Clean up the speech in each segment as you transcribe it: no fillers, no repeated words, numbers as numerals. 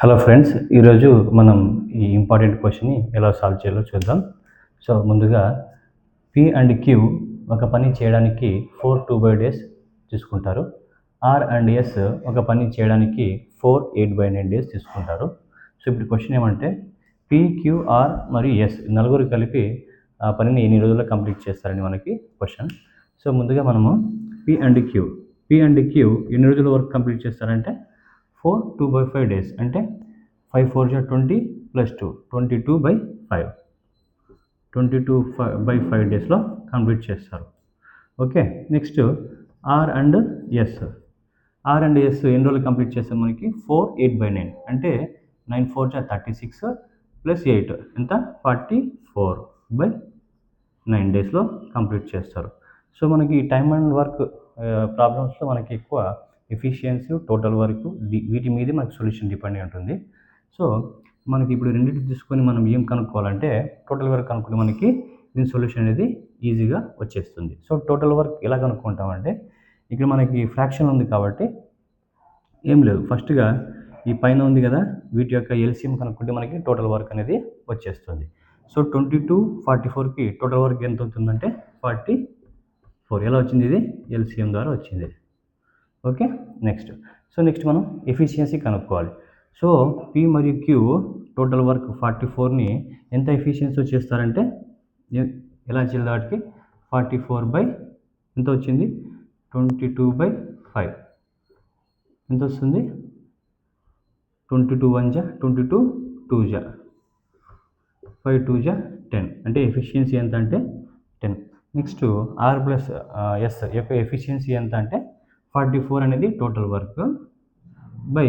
Hello friends, ఈరోజు మనం ఈ ఇంపార్టెంట్ క్వశ్చన్ని ఎలా సాల్వ్ చేయాలో చూద్దాం. సో ముందుగా పి అండ్ క్యూ ఒక పని చేయడానికి 4 2/9 డేస్ తీసుకుంటారు. ఆర్ అండ్ ఎస్ ఒక పని చేయడానికి 4 8/9 డేస్ తీసుకుంటారు. సో ఇప్పుడు క్వశ్చన్ ఏమంటే పి, క్యూ, ఆర్ మరియు ఎస్ నలుగురు కలిపి ఆ పనిని ఎన్ని రోజుల్లో కంప్లీట్ చేస్తారని మనకి క్వశ్చన్. సో ముందుగా మనము పి అండ్ క్యూ ఎన్ని రోజుల వరకు కంప్లీట్ చేస్తారంటే 4 2/5 డేస్ అంటే 5 4 20 ప్లస్ 2 22/5 22/5 డేస్లో కంప్లీట్ చేస్తారు. Okay, next R and S ఎన్ని రోజులు కంప్లీట్ చేస్తారు మనకి 4 8/9 అంటే 9 4 36 ప్లస్ 8 ఎంత 44/9 డేస్లో కంప్లీట్ చేస్తారు. సో మనకి టైమ్ అండ్ వర్క్ ప్రాబ్లమ్స్లో మనకి ఎక్కువ ఎఫిషియన్సీ, టోటల్ వర్క్ వీటి మీదే మనకి సొల్యూషన్ డిపెండ్ అయి ఉంటుంది. సో మనకి ఇప్పుడు రెండింటిని తీసుకొని మనం ఏం కనుక్కోవాలంటే టోటల్ వర్క్ కనుక్కుంటే మనకి దీని సొల్యూషన్ అనేది ఈజీగా వచ్చేస్తుంది. సో టోటల్ వర్క్ ఎలా కనుక్కుంటామంటే ఇక్కడ మనకి ఫ్రాక్షన్ ఉంది కాబట్టి ఏం లేదు, ఫస్ట్గా ఈ పైన ఉంది కదా వీటి యొక్క ఎల్సిఎం కనుక్కుంటే మనకి టోటల్ వర్క్ అనేది వచ్చేస్తుంది. సో 22 44కి టోటల్ వర్క్ ఎంత అవుతుందంటే 44. ఎలా వచ్చింది? ఇది ఎల్సిఎం ద్వారా వచ్చింది. ఓకే, నెక్స్ట్ మనం ఎఫిషియన్సీ కనుక్కోవాలి. సో పి మరియు క్యూ టోటల్ వర్క్ 44ని ఎంత ఎఫిషియన్సీ చేస్తారంటే ఎలా చేయాలి? వాటికి 44 ఎంత వచ్చింది 22/5 ఎంత వస్తుంది 22 1 22 2 5 2 10 అంటే ఎఫిషియన్సీ ఎంత అంటే 10. నెక్స్ట్ ఆర్ ప్లస్ ఎస్ యొక్క ఎఫిషియన్సీ ఎంత అంటే 44 అనేది టోటల్ వర్క్ బై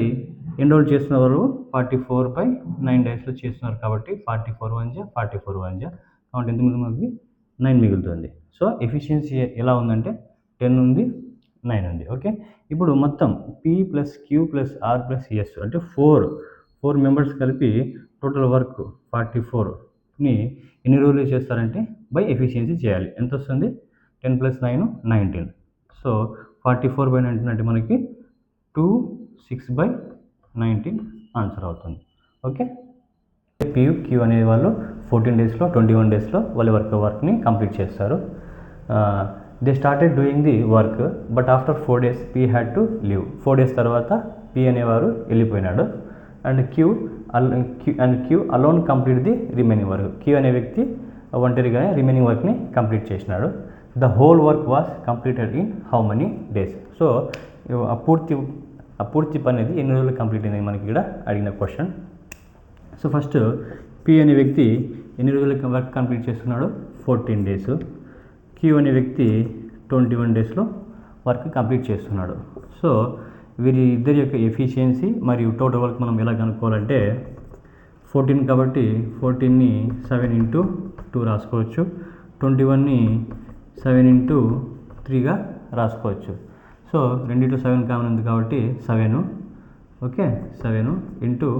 ఎన్ని రోజులు చేస్తున్నారు 44/9 డేస్లో చేస్తున్నారు కాబట్టి 44 1 44 1 కాబట్టి ఎంత మిగులుతుంది మనకి 9 మిగులుతుంది. సో ఎఫిషియన్సీ ఎలా ఉందంటే 10 ఉంది 9 ఉంది. ఓకే, ఇప్పుడు మొత్తం P plus Q plus R plus S అంటే 4 మెంబర్స్ కలిపి టోటల్ వర్క్ 44ని ఎన్ని రోజులు చేస్తారంటే బై ఎఫిషియన్సీ చేయాలి. ఎంత వస్తుంది 10 + 9 19. సో 44/19 అంటే మనకి 26/19 ఆన్సర్ అవుతుంది. ఓకే, పియు క్యూ అనే వాళ్ళు 14 డేస్లో 21 డేస్లో వాళ్ళ వర్క్ని కంప్లీట్ చేస్తారు. They started doing the work but after 4 days P had to leave. 4 days తర్వాత పీ అనేవారు వెళ్ళిపోయినాడు. And Q alone complete the remaining work. Q అనే వ్యక్తి ఒంటరిగానే రిమైనింగ్ వర్క్ని కంప్లీట్ చేసినాడు. The whole work was completed in how many days. So ఆ పూర్తి పని అనేది ఎన్ని రోజులు కంప్లీట్ అయింది మనకి ఇక్కడ అడిగిన క్వశ్చన్. సో ఫస్ట్ పి అనే వ్యక్తి ఎన్ని రోజులు వర్క్ కంప్లీట్ చేస్తున్నాడు 14 డేస్. క్యూ అనే వ్యక్తి 21 డేస్లో వర్క్ కంప్లీట్ చేస్తున్నాడు. సో వీరి ఇద్దరి యొక్క ఎఫిషియన్సీ మరియు టోటల్ వర్క్ మనం ఎలా కనుక్కోవాలంటే 14 కాబట్టి 14ని 7 × 2 రాసుకోవచ్చు. 21ని 7 × 3గా రాసుకోవచ్చు. సో 2 7 కామన్ ఉంది కాబట్టి 7. ఓకే, 7 ×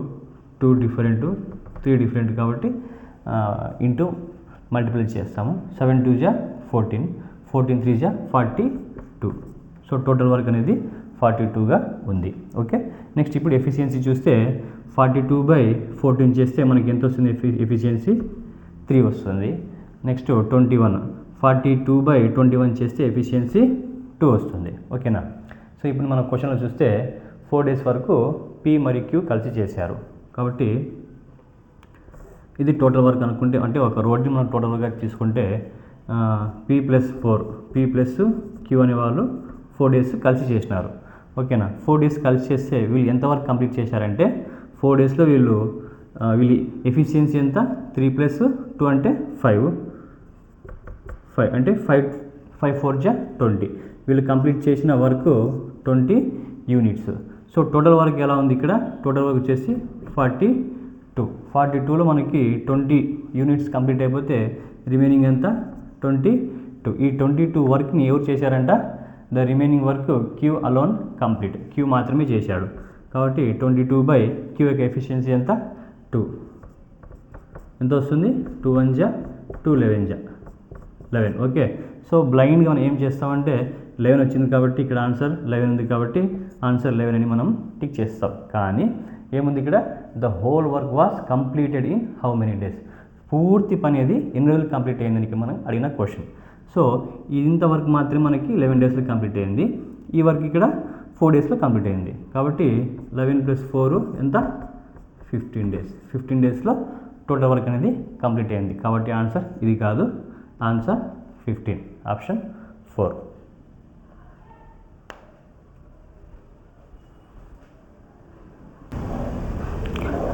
2 డిఫరెంట్ 3 డిఫరెంట్ కాబట్టి ఇంటూ మల్టిప్లై చేస్తాము. 7 2 14, 14 3 42. సో టోటల్ వర్క్ అనేది 42గా ఉంది. ఓకే, నెక్స్ట్ ఇప్పుడు ఎఫిషియన్సీ చూస్తే 42/14 చేస్తే మనకి ఎంత వస్తుంది ఎఫిషియన్సీ 3 వస్తుంది. నెక్స్ట్ 21 42/21 చేస్తే ఎఫిషియన్సీ 2 వస్తుంది. ఓకేనా. సో ఇప్పుడు మన క్వశ్చన్లో చూస్తే 4 డేస్ వరకు పి మరియు క్యూ కలిసి చేశారు కాబట్టి ఇది టోటల్ వర్క్ అనుకుంటే అంటే ఒక రోడ్ని మనం టోటల్ వర్క్ తీసుకుంటే పి ప్లస్ క్యూ అనే వాళ్ళు 4 డేస్ కలిసి చేసినారు. ఓకేనా. 4 డేస్ కలిసి చేస్తే వీళ్ళు ఎంత వర్క్ కంప్లీట్ చేశారంటే 4 డేస్లో వీళ్ళ ఎఫిషియన్సీ ఎంత 3 + 2 అంటే 5 అంటే 5 4 20. వీళ్ళు కంప్లీట్ చేసిన work 20 units. So total work ఎలా ఉంది ఇక్కడ టోటల్ వర్క్ వచ్చేసి 42లో మనకి 20 యూనిట్స్ కంప్లీట్ అయిపోతే రిమైనింగ్ ఎంత 22. ఈ 22 వర్క్ని ఎవరు చేశారంట the remaining work Q alone complete. Q మాత్రమే చేశాడు కాబట్టి 22/క్యూ యొక్క ఎఫిషియన్సీ ఎంత 2 ఎంత వస్తుంది 2 1 2 11. ఓకే, సో బ్లైండ్గా మనం ఏం చేస్తామంటే 11 వచ్చింది కాబట్టి ఇక్కడ ఆన్సర్ 11 ఉంది కాబట్టి ఆన్సర్ 11 అని మనం టిక్ చేస్తాం. కానీ ఏముంది ఇక్కడ, the whole work was completed in how many days, పూర్తి పని అది ఎన్ని రోజులు కంప్లీట్ అయ్యిందని మనం అడిగిన క్వశ్చన్. సో ఇంతవరకు మాత్రమే మనకి 11 డేస్లో కంప్లీట్ అయింది, ఈ వర్క్ ఇక్కడ 4 డేస్లో కంప్లీట్ అయింది. కాబట్టి 11 + 4 ఎంత, 15 డేస్. 15 డేస్లో టోటల్ వర్క్ అనేది కంప్లీట్ అయింది. కాబట్టి ఆన్సర్ ఇది కాదు, ఆన్సర్ 15, ఆప్షన్ 4.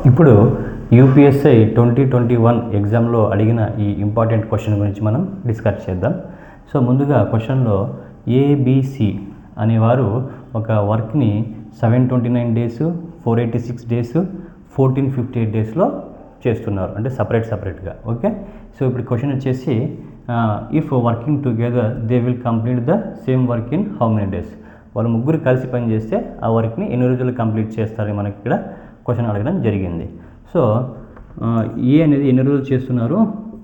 ఇప్పుడు యూపీఎస్ఐ 2021 ఎగ్జామ్లో అడిగిన ఈ ఇంపార్టెంట్ క్వశ్చన్ గురించి మనం డిస్కస్ చేద్దాం. సో ముందుగా క్వశ్చన్లో ఏబిసి అనేవారు ఒక వర్క్ని 729 డేస్, 486 డేస్, 1458 డేస్లో చేస్తున్నారు, అంటే సపరేట్గా. ఓకే, సో ఇప్పుడు క్వశ్చన్ వచ్చేసి if working together they will complete the same work in how many days, వాళ్ళు ముగ్గురు కలిసి పని చేస్తే ఆ వర్క్ని ఎన్ని రోజులు కంప్లీట్ చేస్తారని మనకి ఇక్కడ క్వశ్చన్ అడగడం జరిగింది. సో ఏ అనేది ఎన్ని రోజులు చేస్తున్నారు,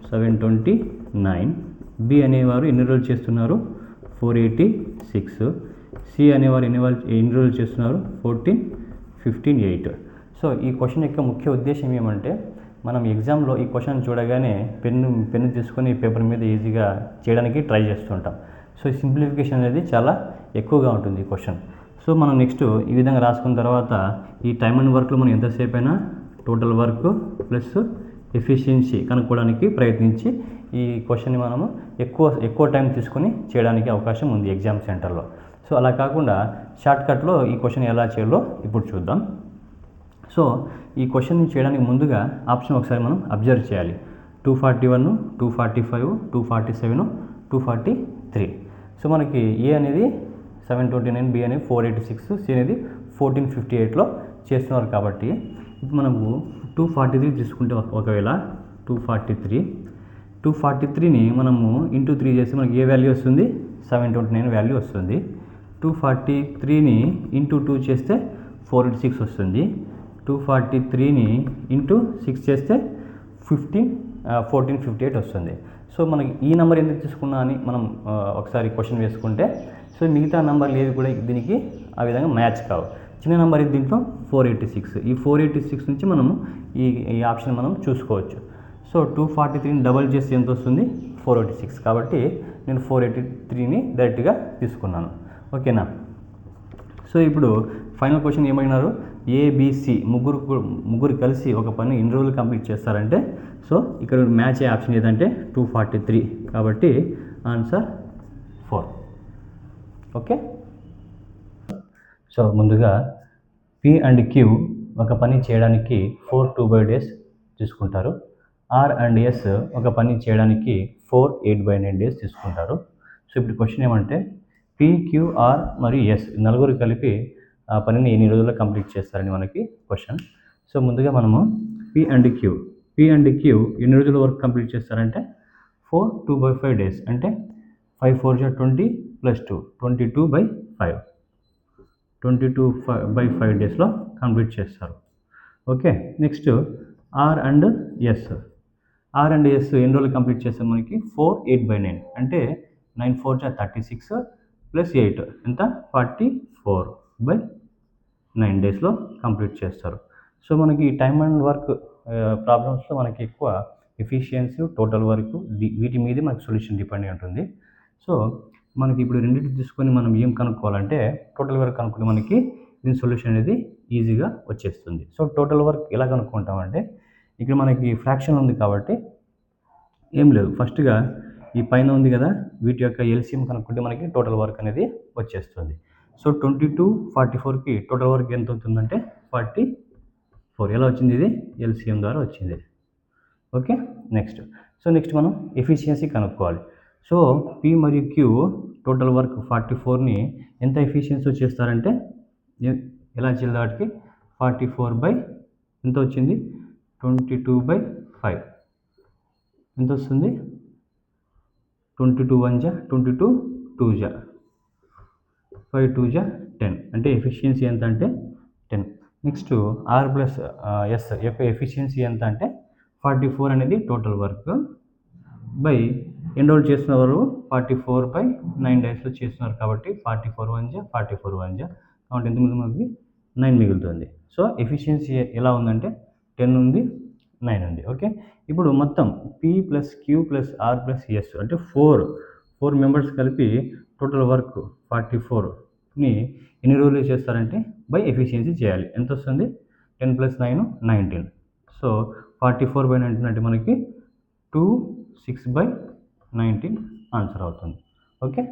729, బి అనేవారు ఎన్ని రోజులు చేస్తున్నారు, 486, సి అనేవారు ఎన్ని రోజులు చేస్తున్నారు, 1458. సో ఈ క్వశ్చన్ యొక్క ముఖ్య ఉద్దేశం ఏమంటే, మనం ఎగ్జామ్లో ఈ క్వశ్చన్ చూడగానే పెన్ను తీసుకొని పేపర్ మీద ఈజీగా చేయడానికి ట్రై చేస్తుంటాం. సో ఈ సింప్లిఫికేషన్ అనేది చాలా ఎక్కువగా ఉంటుంది ఈ క్వశ్చన్. సో మనం నెక్స్ట్ ఈ విధంగా రాసుకున్న తర్వాత ఈ టైమ్ అండ్ వర్క్లో మనం ఎంతసేపు అయినా టోటల్ వర్క్ ప్లస్ ఎఫిషియన్సీ కనుక్కోవడానికి ప్రయత్నించి ఈ క్వశ్చన్ని మనము ఎక్కువ టైం తీసుకొని చేయడానికి అవకాశం ఉంది ఎగ్జామ్ సెంటర్లో. సో అలా కాకుండా షార్ట్కట్లో ఈ క్వశ్చన్ ఎలా చేయాలో ఇప్పుడు చూద్దాం. సో ఈ క్వశ్చన్ని చేయడానికి ముందుగా ఆప్షన్ ఒకసారి మనం అబ్జర్వ్ చేయాలి. 241, 245, 247, 243. సో మనకి ఏ అనేది 729, బి అనేది 486, సి అనేది 1458లో చేస్తున్నారు. కాబట్టి ఇప్పుడు మనము 243 తీసుకుంటే ఒకవేళ 243ని మనము ఇంటూ 3 చేస్తే మనకి ఏ వాల్యూ వస్తుంది, 729 వాల్యూ వస్తుంది. 243ని ఇంటూ 2 చేస్తే 486 వస్తుంది. 243ని ఇంటూ 6 చేస్తే 1458 వస్తుంది. సో మనకి ఈ నెంబర్ ఎందుకు తీసుకున్నా అని మనం ఒకసారి క్వశ్చన్ వేసుకుంటే, సో మిగతా నెంబర్లు ఏవి కూడా దీనికి ఆ విధంగా మ్యాచ్ కావు. చిన్న నెంబర్ ఇది దీంట్లో 486. ఈ 486 నుంచి మనము ఈ ఆప్షన్ మనం చూసుకోవచ్చు. సో 243ని డబల్ చేస్తే ఎంత వస్తుంది, 486. కాబట్టి నేను 483ని డైరెక్ట్గా తీసుకున్నాను. ఓకేనా. సో ఇప్పుడు ఫైనల్ క్వశ్చన్ ఏమైనారు, ఏబిసి ముగ్గురు కలిసి ఒక పని ఎన్ని రోజులు కంప్లీట్ చేస్తారంటే, సో ఇక్కడ మ్యాచ్ అయ్యే ఆప్షన్ ఏదంటే 243. కాబట్టి ఆన్సర్ 4. ఓకే. సో ముందుగా పి అండ్ క్యూ ఒక పని చేయడానికి 4 2/9 డేస్ తీసుకుంటారు. ఆర్ అండ్ ఎస్ ఒక పని చేయడానికి 4 8/9 డేస్ తీసుకుంటారు. సో ఇప్పుడు క్వశ్చన్ ఏమంటే, పి, క్యూ, ఆర్ మరియు ఎస్ నలుగురు కలిపి ఆ పనిని ఎన్ని రోజుల్లో కంప్లీట్ చేస్తారని మనకి క్వశ్చన్. సో ముందుగా మనము పి అండ్ క్యూ ఎన్ని రోజుల వరకు కంప్లీట్ చేస్తారంటే 4 2/5 డేస్, అంటే 5 4 20 + 2 22/5, 22/5 డేస్లో కంప్లీట్ చేస్తారు. Okay. Next R and S ఎన్ని రోజులు కంప్లీట్ చేస్తారు మనకి 4 8/9, అంటే 9 4 36 + 8 ఎంత 44/9 డేస్లో కంప్లీట్ చేస్తారు. సో మనకి టైమ్ అండ్ వర్క్ ప్రాబ్లమ్స్లో మనకి ఎక్కువ ఎఫిషియన్సీ, టోటల్ వర్క్ వీటి మీదే మనకి సొల్యూషన్ డిపెండ్ అయి ఉంటుంది. సో మనకి ఇప్పుడు రెండింటి తీసుకొని మనం ఏం కనుక్కోవాలంటే, టోటల్ వర్క్ కనుక్కుంటే మనకి దీని సొల్యూషన్ అనేది ఈజీగా వచ్చేస్తుంది. సో టోటల్ వర్క్ ఎలా కనుక్కుంటామంటే, ఇక్కడ మనకి ఫ్రాక్షన్ ఉంది కాబట్టి ఏం లేదు, ఫస్ట్గా ఈ పైన ఉంది కదా వీటి యొక్క ఎల్సిఎం కనుక్కుంటే మనకి టోటల్ వర్క్ అనేది వచ్చేస్తుంది. సో 22 44కి టోటల్ వర్క్ ఎంత అవుతుందంటే 44. ఎలా వచ్చింది, ఇది ఎల్సిఎం ద్వారా వచ్చింది. ఓకే. నెక్స్ట్ మనం ఎఫిషియన్సీ కనుక్కోవాలి. సో పి మరియు క్యూ టోటల్ వర్క్ 44ని ఎంత ఎఫిషియన్సీ చేస్తారంటే, ఎలా చేయాలి వాటికి 44 ఎంత వచ్చింది 22/5 ఎంత వస్తుంది, 22 1 22 2 5 2 10, అంటే ఎఫిషియన్సీ ఎంత అంటే 10. నెక్స్ట్ ఆర్ ప్లస్ ఎస్ యొక్క ఎఫిషియన్సీ ఎంత అంటే 44 అనేది టోటల్ వర్క్ బై ఎన్ని రోజులు చేస్తున్నారు, 44/9 డేస్లో చేస్తున్నారు. కాబట్టి 44 1 44 1 కాబట్టి ఎంత మిగులుతుంది మనకి 9 మిగులుతుంది. సో ఎఫిషియన్సీ ఎలా ఉందంటే 10 ఉంది, 9 ఉంది. ఓకే, ఇప్పుడు మొత్తం P plus Q plus R plus S అంటే 4 మెంబర్స్ కలిపి టోటల్ వర్క్ 44ని ఎన్ని రోజులు చేస్తారంటే బై ఎఫిషియన్సీ చేయాలి. ఎంత వస్తుంది? 10 ప్లస్ 9 19. సో 44/19 అంటే మనకి 2 6/19 ఆన్సర్ అవుతుంది. ఓకే.